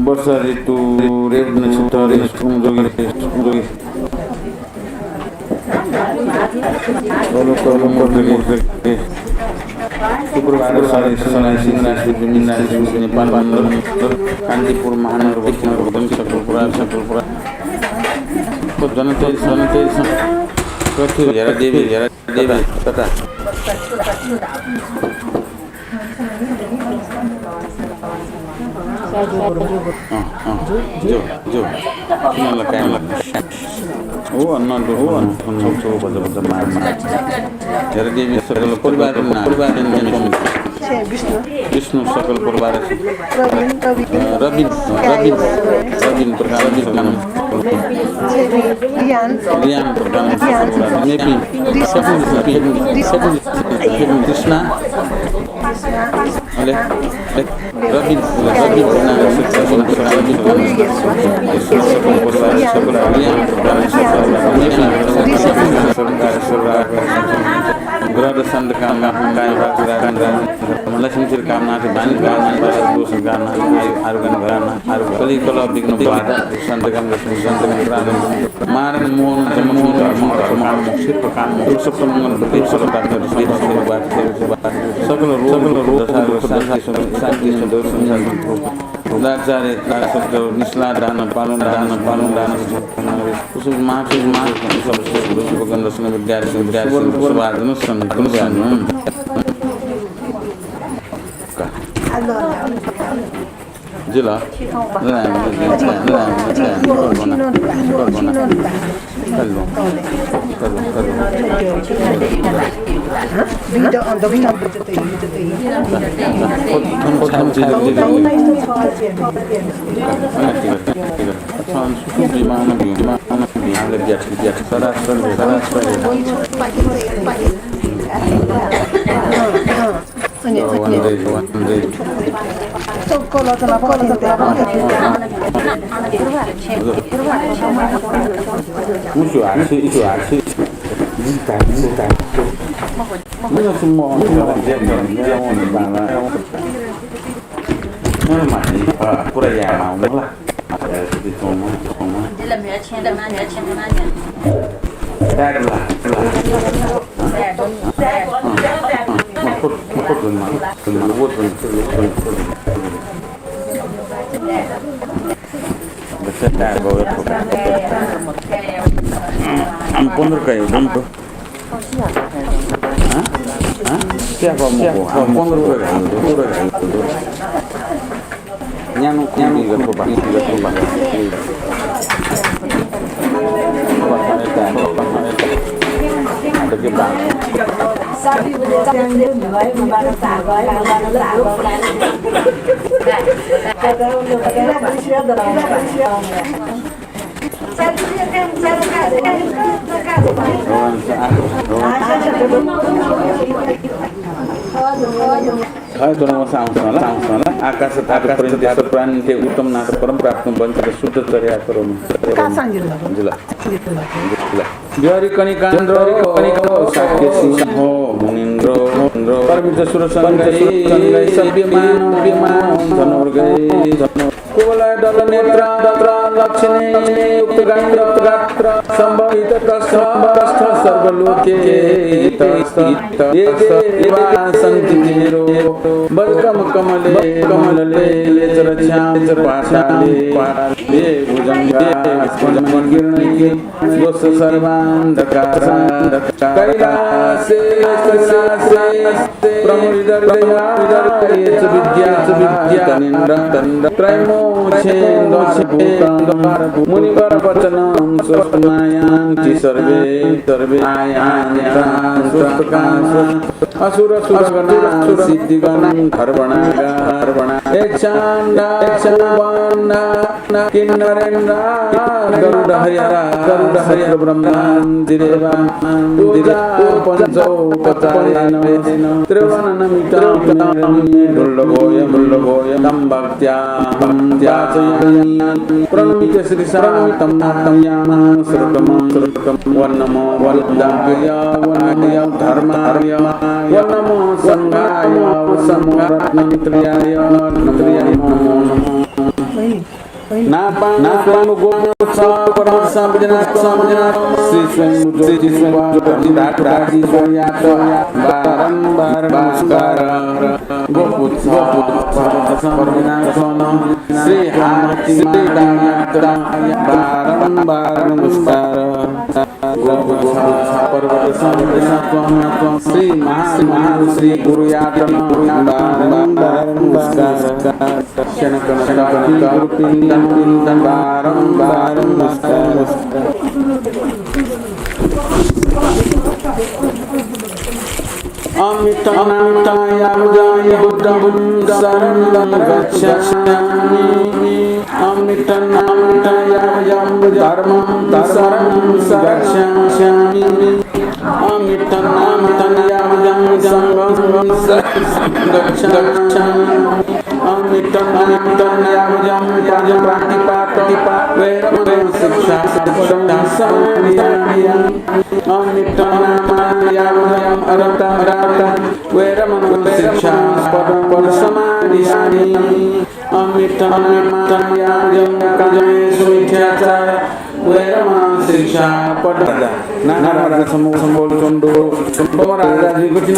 वर्षा ऋतु रेव नक्षत्र जोगी शुक्रबार नेपाल कान्तिपुर महानगर सकलपुरा जनतेज हेरा देवी तथा जो विष्णु सकल परिवार रबिन प्रकार कृष्णा ग्रह दशंत कामना लक्ष्मी चिर कामना बानी दोष गाना आरुगन घराना कली कला विघ्न बाधा संतकम लक्ष्मी संतकम मारन मोहन जमोहन शिल्प काम सप्तम मंगल प्रदीप सकल रोग शांति उदाचार्य निस्ला दान पालन जिला आकाश प्राणी उत्तम नाथ परम प्राप्त बन्छ शुद्ध चर्या करो जिला बिहारी कनिकान्द्र साक्य सिंह मुनिन्द्र परमित सुर संगै सभ्यमान धनोर गए कुवलय दल नेत्र लक्ष्मी उक्त गात्र संभवित कष्ट सर्वलोके ये देवा सन्ति तेरो बलकम कमले चरछ्याम पाशाले भुजंगा दोष सर्वांधकार कैलासे प्रमुदिदर्दया विद्या तनिन्द्र त्रैमोक्षेन्द्र मुनिवर वचनं स्वस्मायांति सर्वे आयान्यता असुर सुरगणा सिद्धिगणं खर्वणा यक्षांडा किन्नरेन्द्र गरुड हरिहर ब्रह्मांदिरेवा पंचोपचारेण त्रिवननमितां दुर्लभोय तं भक्त्या याचयामि प्रणमित श्री सातम यामः श्रुतम वन्नमो वरदाय वन्नमो धर्माय वन्नमो संघाय समरत्नत्रियाय नमो नापान गोमो परम समजना श्री स्वयं ज्योति स्वयं दाती स्वयात बारंबार नमस्कार गोपुत्र समजना श्री हाति माता बारंबार नमस्कार गोपुत्र पर्वत समजना श्री महा श्री गुरुयात बारंबार नमस्कार बारंबार नमस्कार अमिताय बुद्धं शरणं गच्छामि अमिताय धर्मं शरणं गच्छामि अमिताय संघं गच्छामि अमिताय वैरमणि शिक्षा समाधियामि अमिताय अरता वैरमणि शिक्षा पद समाधियामि अमिताय सुमिथ्याचार वैरमणि शिक्षा पद नारायण समूह संबोल चंडो राजा जी कुछ